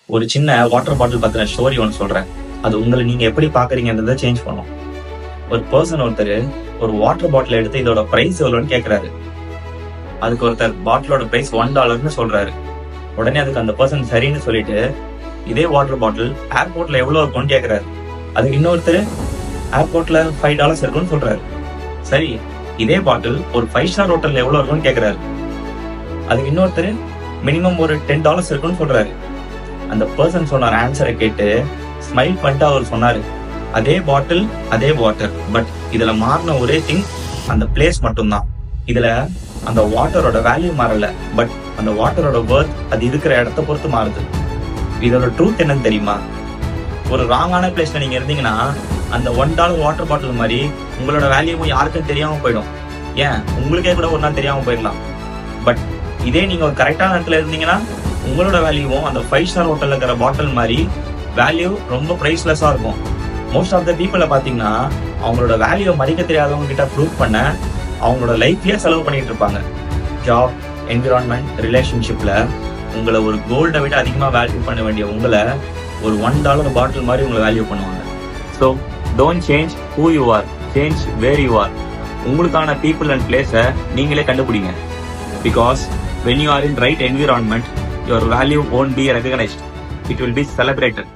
ஒரு சின்ன water bottle பத்தின ஸ்டோரி ஒன்று சொல்றேன். அது உங்களை நீங்க எப்படி பாக்குறீங்கன்றத சேஞ்ச் பண்ணும். ஒரு பர்சன் ஒருத்தர் ஒரு வாட்டர் பாட்டில் எடுத்து இதோட பிரைஸ் எவ்வளோன்னு கேட்கிறாரு. அதுக்கு ஒருத்தர் பாட்டிலோட பிரைஸ் $1 சொல்றாரு. உடனே அதுக்கு அந்த பர்சன் சரின்னு சொல்லிட்டு இதே வாட்டர் பாட்டில் ஏர்போர்ட்ல எவ்வளவு இருக்கும்னு கேட்கிறாரு. அதுக்கு இன்னொருத்தர் ஏர்போர்ட்ல $5 இருக்குன்னு சொல்றாரு. சரி, இதே பாட்டில் ஒரு 5 ஸ்டார் ஹோட்டல்ல எவ்வளவு இருக்கும்னு கேட்கிறாரு. அதுக்கு இன்னொருத்தர் மினிமம் ஒரு $10 இருக்குன்னு சொல்றாரு. அந்த பர்சன் சொன்ன ஆன்சரை கேட்டு ஸ்மைல் பண்ணிட்டு அவர் சொன்னாரு, அதே பாட்டில் அதே வாட்டர், பட் இதுல மாறின ஒரே திங் அந்த பிளேஸ் மட்டும்தான். இதுல அந்த வாட்டரோட வேல்யூ மாறல, பட் அந்த வாட்டரோட வர்த் அது இருக்கிற இடத்த பொறுத்து மாறுது. இதோட ட்ரூத் என்னன்னு தெரியுமா? ஒரு ராங்கான பிளேஸ்ல நீங்க இருந்தீங்கன்னா அந்த $1 வாட்டர் பாட்டில் மாதிரி உங்களோட வேல்யூவும் யாருக்கும் தெரியாம போயிடும். ஏன், உங்களுக்கே கூட ஒரு நாள் தெரியாம போயிடலாம். பட் இதே நீங்க ஒரு கரெக்டான இடத்துல இருந்தீங்கன்னா உங்களோட வேல்யூவும் அந்த 5 ஸ்டார் ஹோட்டல்ல இருக்கிற பாட்டில் மாதிரி வேல்யூ ரொம்ப பிரைஸ்லெஸ்ஸா இருக்கும். மோஸ்ட் ஆஃப் த பீப்புளை பாத்தீங்கன்னா அவங்களோட வேல்யூவை மதிக்க தெரியாதவங்க கிட்ட ப்ரூவ் பண்ண அவங்களோட லைஃப்லயே செலவு பண்ணிட்டு இருப்பாங்க. ஜாப், என்விரான்மெண்ட், ரிலேஷன்ஷிப்ல உங்களை ஒரு கோல்டை விட அதிகமா வேல்யூ பண்ண வேண்டிய உங்களை ஒரு $1 பாட்டில் மாதிரி உங்களை வேல்யூ பண்ணுவாங்க. So don't change who you are, change where you are. உங்களுக்கான பீப்புள் அண்ட் பிளேஸை நீங்களே கண்டுபிடிங்க. Because when you are in right environment, your value won't be recognized, it will be celebrated.